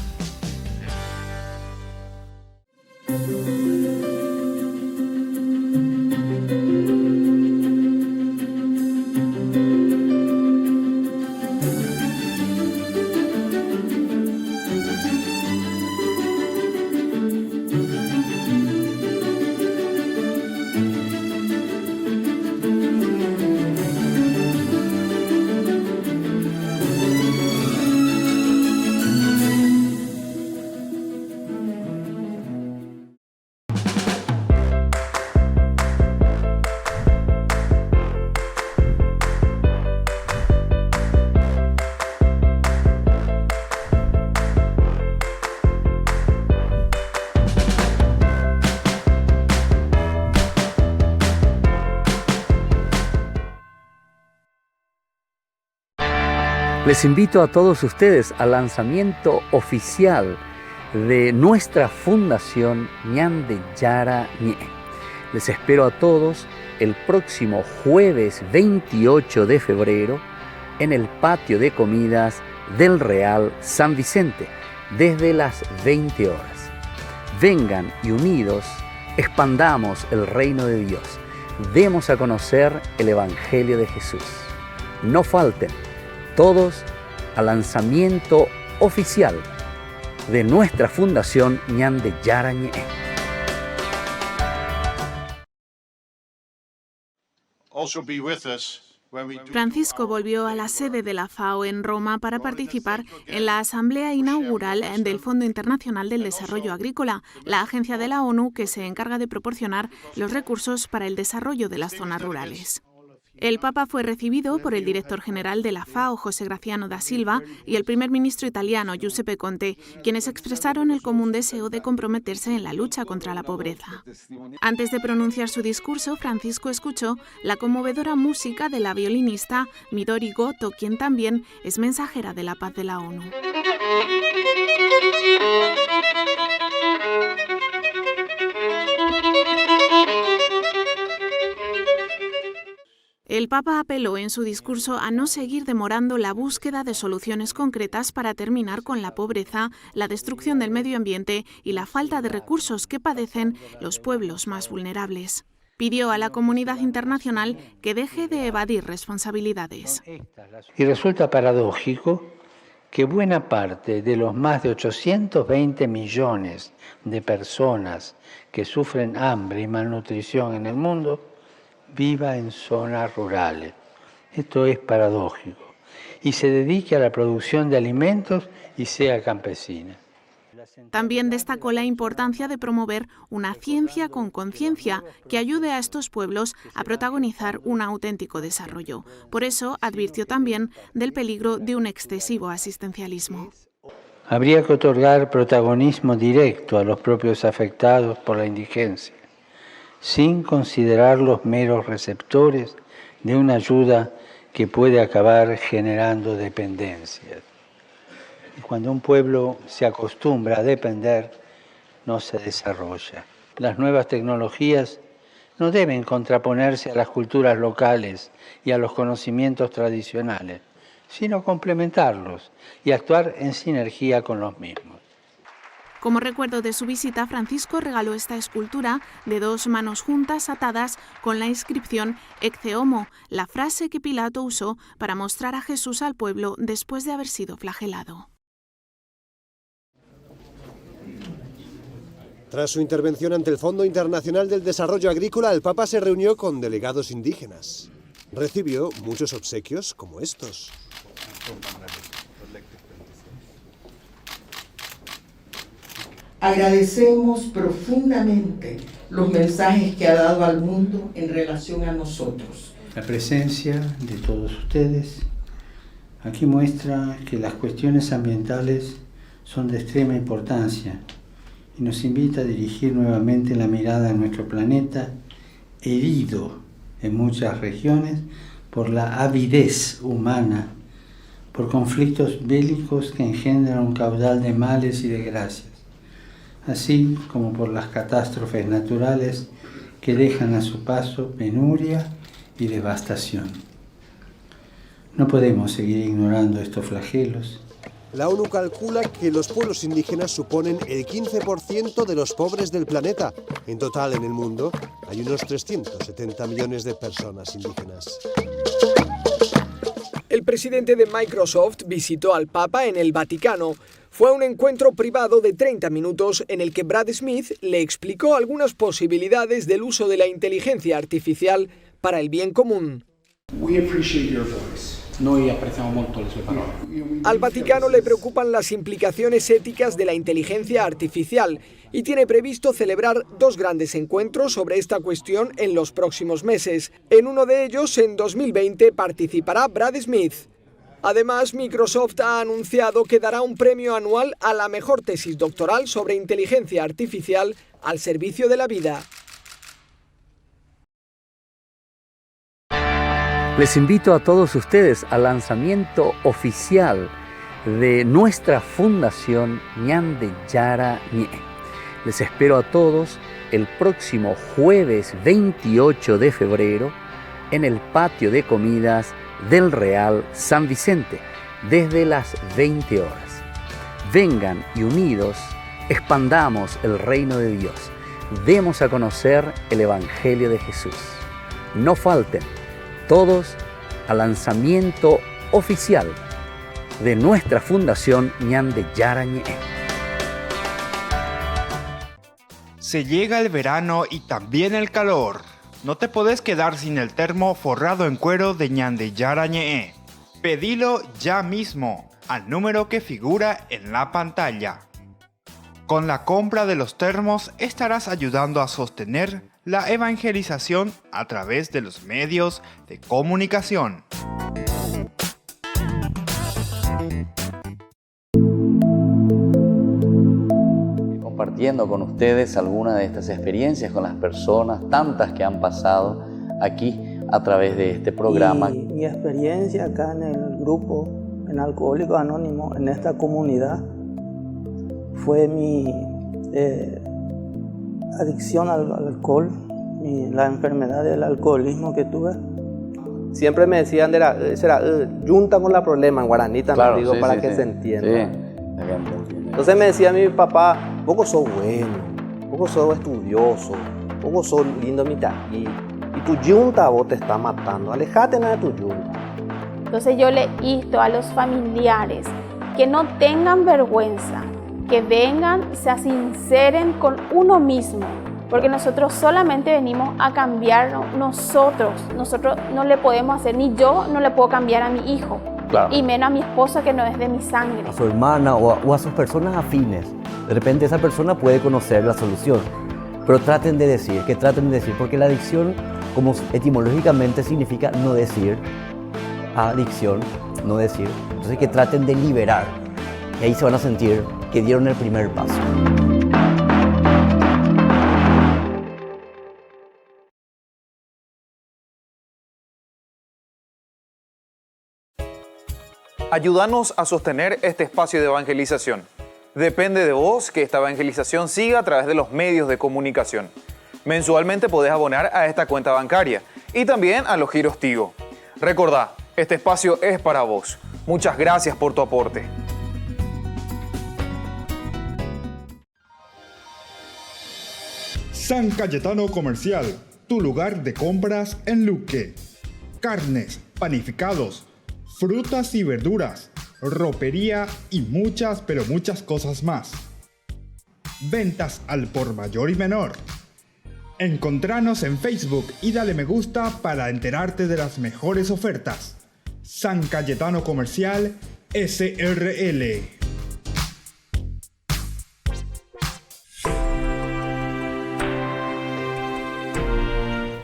Les invito a todos ustedes al lanzamiento oficial de nuestra fundación Ñande Yara Ñe. Les espero a todos el próximo jueves 28 de febrero en el patio de comidas del Real San Vicente, desde las 20 horas. Vengan y unidos expandamos el reino de Dios. Demos a conocer el Evangelio de Jesús. No falten todos al lanzamiento oficial de nuestra fundación Ñande Yara Ñe. Francisco volvió a la sede de la FAO en Roma para participar en la asamblea inaugural del Fondo Internacional del Desarrollo Agrícola, la agencia de la ONU que se encarga de proporcionar los recursos para el desarrollo de las zonas rurales. El Papa fue recibido por el director general de la FAO, José Graziano da Silva, y el primer ministro italiano, Giuseppe Conte, quienes expresaron el común deseo de comprometerse en la lucha contra la pobreza. Antes de pronunciar su discurso, Francisco escuchó la conmovedora música de la violinista Midori Goto, quien también es mensajera de la paz de la ONU. El Papa apeló en su discurso a no seguir demorando la búsqueda de soluciones concretas para terminar con la pobreza, la destrucción del medio ambiente y la falta de recursos que padecen los pueblos más vulnerables. Pidió a la comunidad internacional que deje de evadir responsabilidades. Y resulta paradójico que buena parte de los más de 820 millones de personas que sufren hambre y malnutrición en el mundo viva en zonas rurales. Esto es paradójico. Y se dedique a la producción de alimentos y sea campesina. También destacó la importancia de promover una ciencia con conciencia que ayude a estos pueblos a protagonizar un auténtico desarrollo. Por eso advirtió también del peligro de un excesivo asistencialismo. Habría que otorgar protagonismo directo a los propios afectados por la indigencia, sin considerar los meros receptores de una ayuda que puede acabar generando dependencias. Y cuando un pueblo se acostumbra a depender, no se desarrolla. Las nuevas tecnologías no deben contraponerse a las culturas locales y a los conocimientos tradicionales, sino complementarlos y actuar en sinergia con los mismos. Como recuerdo de su visita, Francisco regaló esta escultura de 2 manos juntas atadas con la inscripción Ecce Homo, la frase que Pilato usó para mostrar a Jesús al pueblo después de haber sido flagelado. Tras su intervención ante el Fondo Internacional del Desarrollo Agrícola, el Papa se reunió con delegados indígenas. Recibió muchos obsequios como estos. Agradecemos profundamente los mensajes que ha dado al mundo en relación a nosotros. La presencia de todos ustedes aquí muestra que las cuestiones ambientales son de extrema importancia y nos invita a dirigir nuevamente la mirada a nuestro planeta, herido en muchas regiones por la avidez humana, por conflictos bélicos que engendran un caudal de males y desgracias, así como por las catástrofes naturales que dejan a su paso penuria y devastación. No podemos seguir ignorando estos flagelos. La ONU calcula que los pueblos indígenas suponen el 15% de los pobres del planeta. En total, en el mundo, hay unos 370 millones de personas indígenas. El presidente de Microsoft visitó al Papa en el Vaticano. Fue un encuentro privado de 30 minutos en el que Brad Smith le explicó algunas posibilidades del uso de la inteligencia artificial para el bien común. Noi apprezziamo molto le sue parole. Al Vaticano le preocupan las implicaciones éticas de la inteligencia artificial y tiene previsto celebrar 2 grandes encuentros sobre esta cuestión en los próximos meses. En uno de ellos, en 2020, participará Brad Smith. Además, Microsoft ha anunciado que dará un premio anual a la mejor tesis doctoral sobre inteligencia artificial al servicio de la vida. Les invito a todos ustedes al lanzamiento oficial de nuestra fundación Ñande Yara Ñe. Les espero a todos el próximo jueves 28 de febrero en el patio de comidas del Real San Vicente, desde las 20 horas. Vengan y unidos expandamos el reino de Dios. Demos a conocer el Evangelio de Jesús. No falten todos al lanzamiento oficial de nuestra fundación Ñande Yara Ñe. Se llega el verano y también el calor. No te podés quedar sin el termo forrado en cuero de Ñande Yara Ñe. Pedilo ya mismo al número que figura en la pantalla. Con la compra de los termos estarás ayudando a sostener la evangelización a través de los medios de comunicación. Compartiendo con ustedes algunas de estas experiencias con las personas, tantas que han pasado aquí a través de este programa. Y mi experiencia acá en el grupo, en Alcohólicos Anónimos, en esta comunidad, fue mi adicción al alcohol, la enfermedad del alcoholismo que tuve. Siempre me decían, junta con la problema en guaraní, claro, digo, sí, para sí, que sí. se entienda. Sí. Entonces me decía mi papá, vos sos bueno, vos sos estudioso, vos sos lindo y tu yunta vos te está matando, alejate de tu yunta. Entonces yo le insto a los familiares que no tengan vergüenza, que vengan, se sinceren con uno mismo, porque nosotros solamente venimos a cambiar nosotros no le podemos hacer, ni yo no le puedo cambiar a mi hijo, claro, y menos a mi esposa que no es de mi sangre. A su hermana o a sus personas afines. De repente esa persona puede conocer la solución, pero traten de decir, porque la adicción, como etimológicamente significa no decir, adicción, no decir, entonces que traten de liberar, y ahí se van a sentir que dieron el primer paso. Ayúdanos a sostener este espacio de evangelización. Depende de vos que esta evangelización siga a través de los medios de comunicación. Mensualmente podés abonar a esta cuenta bancaria y también a los giros Tigo. Recordá, este espacio es para vos. Muchas gracias por tu aporte. San Cayetano Comercial, tu lugar de compras en Luque. Carnes, panificados, frutas y verduras, ropería y muchas, pero muchas cosas más. Ventas al por mayor y menor. Encontranos en Facebook y dale me gusta para enterarte de las mejores ofertas. San Cayetano Comercial SRL.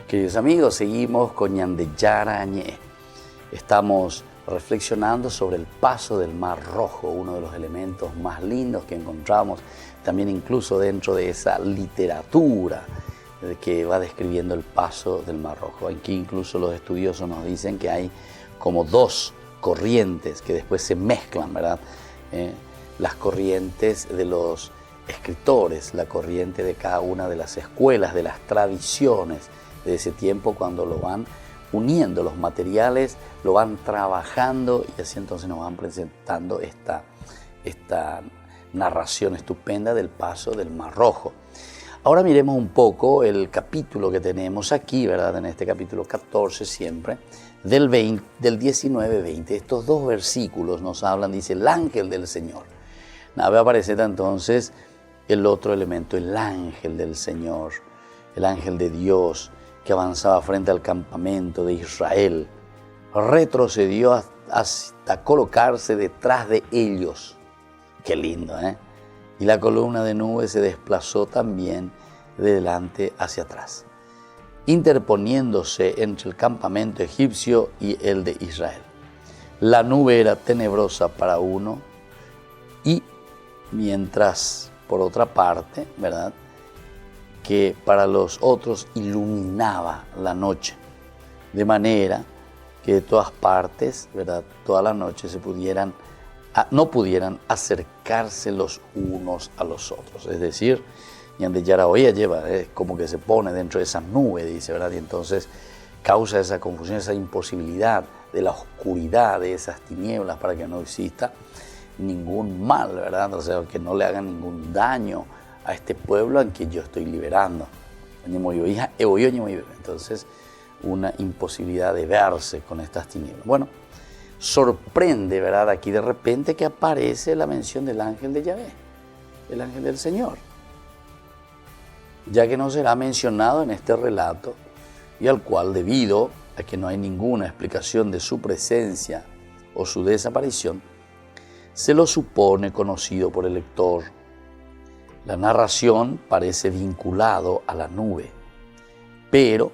Queridos amigos, seguimos con Ñandeyara Añé. Estamos reflexionando sobre el paso del Mar Rojo, uno de los elementos más lindos que encontramos también incluso dentro de esa literatura que va describiendo el paso del Mar Rojo. Aquí incluso los estudiosos nos dicen que hay como dos corrientes que después se mezclan, ¿verdad? Las corrientes de los escritores, la corriente de cada una de las escuelas, de las tradiciones de ese tiempo, cuando lo van uniendo, los materiales lo van trabajando y así entonces nos van presentando esta narración estupenda del paso del Mar Rojo. Ahora miremos un poco el capítulo que tenemos aquí, ¿verdad? En este capítulo 14 siempre, del 19-20. Estos dos versículos nos hablan, dice, el ángel del Señor. Va a aparecer entonces el otro elemento, el ángel del Señor, el ángel de Dios, que avanzaba frente al campamento de Israel, retrocedió hasta colocarse detrás de ellos. Qué lindo, ¿eh? Y la columna de nube se desplazó también de delante hacia atrás, interponiéndose entre el campamento egipcio y el de Israel. La nube era tenebrosa para uno y mientras, por otra parte, ¿verdad?, que para los otros iluminaba la noche, de manera que de todas partes, ¿verdad?, toda la noche no pudieran acercarse los unos a los otros. Es decir, Ñandeyara Oya lleva, como que se pone dentro de esa nube, dice, ¿verdad? Y entonces causa esa confusión, esa imposibilidad de la oscuridad, de esas tinieblas, para que no exista ningún mal, ¿verdad? O sea, que no le hagan ningún daño a este pueblo en que yo estoy liberando. Entonces, una imposibilidad de verse con estas tinieblas. Bueno, sorprende, ¿verdad?, aquí de repente que aparece la mención del ángel de Yahvé, el ángel del Señor, ya que no será mencionado en este relato y al cual, debido a que no hay ninguna explicación de su presencia o su desaparición, se lo supone conocido por el lector. La narración parece vinculado a la nube, pero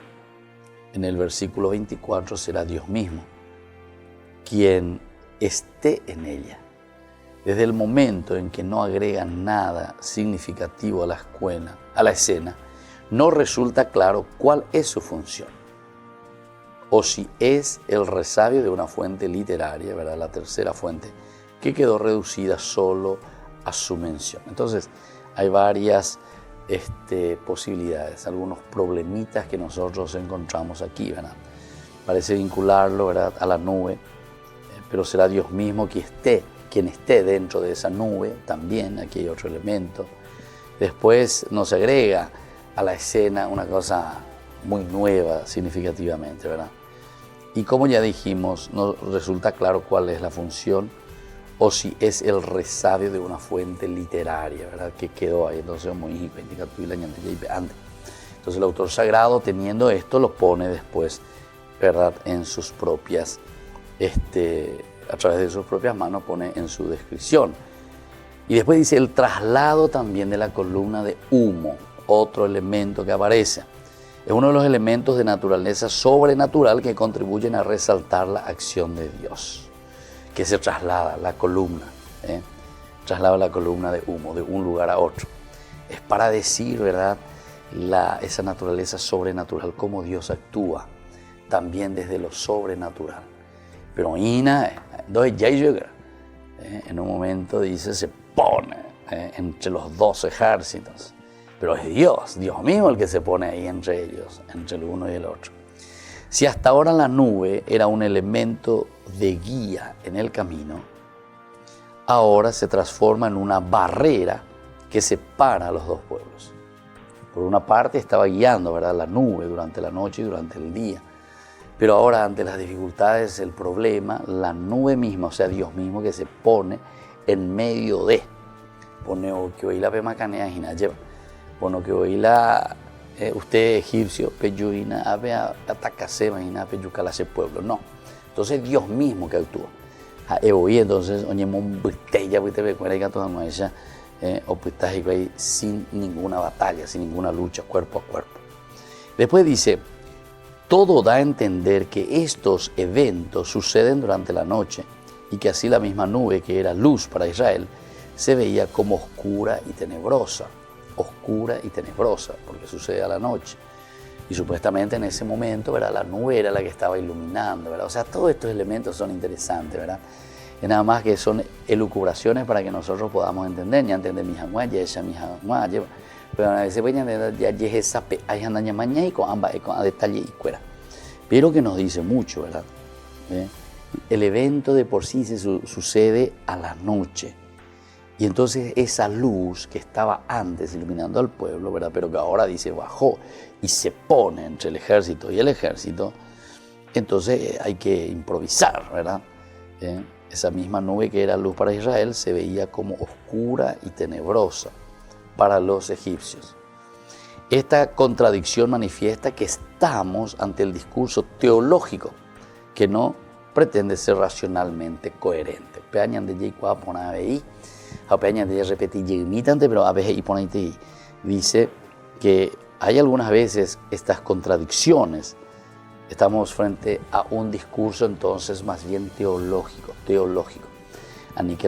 en el versículo 24 será Dios mismo quien esté en ella. Desde el momento en que no agregan nada significativo a la escena, no resulta claro cuál es su función, o si es el resabio de una fuente literaria, ¿verdad?, la tercera fuente, que quedó reducida solo a su mención. Entonces, hay varias posibilidades, algunos problemitas que nosotros encontramos aquí, ¿verdad? Parece vincularlo, ¿verdad?, a la nube, pero será Dios mismo quien esté dentro de esa nube. También aquí hay otro elemento. Después nos agrega a la escena una cosa muy nueva significativamente, ¿verdad? Y como ya dijimos, no resulta claro cuál es la función o si es el resabio de una fuente literaria, ¿verdad?, que quedó ahí. Entonces, entonces el autor sagrado, teniendo esto, lo pone después, ¿verdad?, en sus propias, a través de sus propias manos, pone en su descripción. Y después dice el traslado también de la columna de humo, otro elemento que aparece. Es uno de los elementos de naturaleza sobrenatural que contribuyen a resaltar la acción de Dios, que se traslada la columna, traslada la columna de humo de un lugar a otro. Es para decir, ¿verdad?, esa naturaleza sobrenatural, cómo Dios actúa también desde lo sobrenatural. Pero en un momento dice, se pone entre los dos ejércitos, pero es Dios mismo el que se pone ahí entre ellos, entre el uno y el otro. Si hasta ahora la nube era un elemento de guía en el camino, ahora se transforma en una barrera que separa a los dos pueblos. Por una parte estaba guiando, ¿verdad?, la nube durante la noche y durante el día. Pero ahora, ante las dificultades, el problema, la nube misma, o sea, Dios mismo que se pone en medio de. Pone que hoy la pemacanea y na lleva. Pone que hoy la usted egipcio, peyuina, ave atacase, imagina, peyucala ese pueblo. No. Entonces Dios mismo que actúa. Hoy entonces, oñemos botella, pues te ve cuenta que toda ella o pues ahí sin ninguna batalla, sin ninguna lucha, cuerpo a cuerpo. Después dice, todo da a entender que estos eventos suceden durante la noche y que así la misma nube que era luz para Israel se veía como oscura y tenebrosa, porque sucede a la noche. Y supuestamente en ese momento, ¿verdad?, la nube era la que estaba iluminando, ¿verdad? O sea, todos estos elementos son interesantes, ¿verdad? Es nada más que son elucubraciones para que nosotros podamos entender. Ya entender mi jamuá, ya esa mi jamuá, pero a veces voy a entender ya esa hay andaña mañana y con ambas con detalle y cuera. Pero que nos dice mucho, ¿verdad? El evento de por sí se sucede a la noche. Y entonces esa luz que estaba antes iluminando al pueblo, ¿verdad?, pero que ahora dice bajó y se pone entre el ejército y el ejército, entonces hay que improvisar, ¿verdad? Esa misma nube que era luz para Israel se veía como oscura y tenebrosa para los egipcios. Esta contradicción manifiesta que estamos ante el discurso teológico que no pretende ser racionalmente coherente. Pero a veces dice que hay algunas veces estas contradicciones. Estamos frente a un discurso entonces más bien teológico. Ani que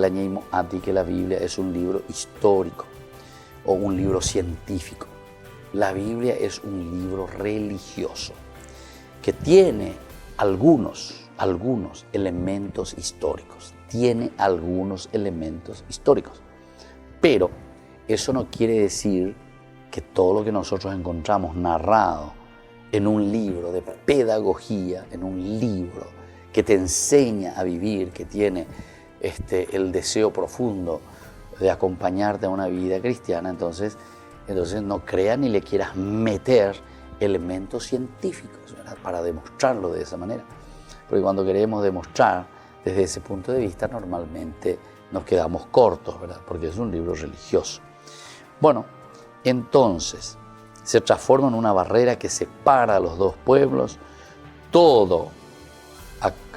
la Biblia es un libro histórico o un libro científico. La Biblia es un libro religioso que tiene algunos elementos históricos. Pero eso no quiere decir que todo lo que nosotros encontramos narrado en un libro de pedagogía, en un libro que te enseña a vivir, que tiene el deseo profundo de acompañarte a una vida cristiana, entonces no creas ni le quieras meter elementos científicos, ¿verdad?, para demostrarlo de esa manera. Porque cuando queremos demostrar desde ese punto de vista, normalmente nos quedamos cortos, ¿verdad?, porque es un libro religioso. Bueno, entonces se transforma en una barrera que separa a los dos pueblos, todo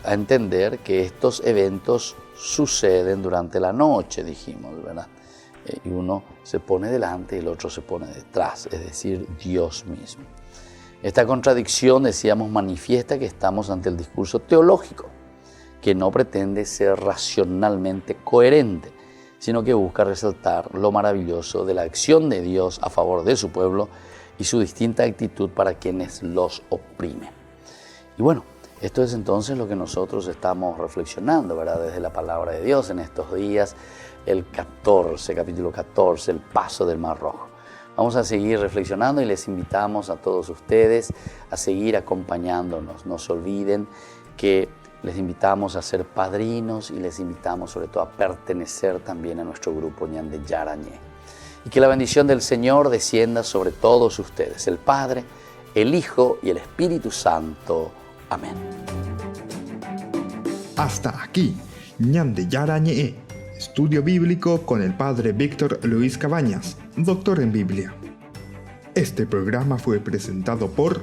a entender que estos eventos suceden durante la noche, dijimos, ¿verdad? Y uno se pone delante y el otro se pone detrás, es decir, Dios mismo. Esta contradicción, decíamos, manifiesta que estamos ante el discurso teológico, que no pretende ser racionalmente coherente, sino que busca resaltar lo maravilloso de la acción de Dios a favor de su pueblo y su distinta actitud para quienes los oprimen. Y bueno, esto es entonces lo que nosotros estamos reflexionando, ¿verdad?, desde la palabra de Dios en estos días, capítulo 14, el paso del Mar Rojo. Vamos a seguir reflexionando y les invitamos a todos ustedes a seguir acompañándonos. No se olviden que les invitamos a ser padrinos y les invitamos sobre todo a pertenecer también a nuestro grupo Ñande Yarañé. Y que la bendición del Señor descienda sobre todos ustedes, el Padre, el Hijo y el Espíritu Santo. Amén. Hasta aquí, Ñande Yarañé, estudio bíblico con el Padre Víctor Luis Cabañas, doctor en Biblia. Este programa fue presentado por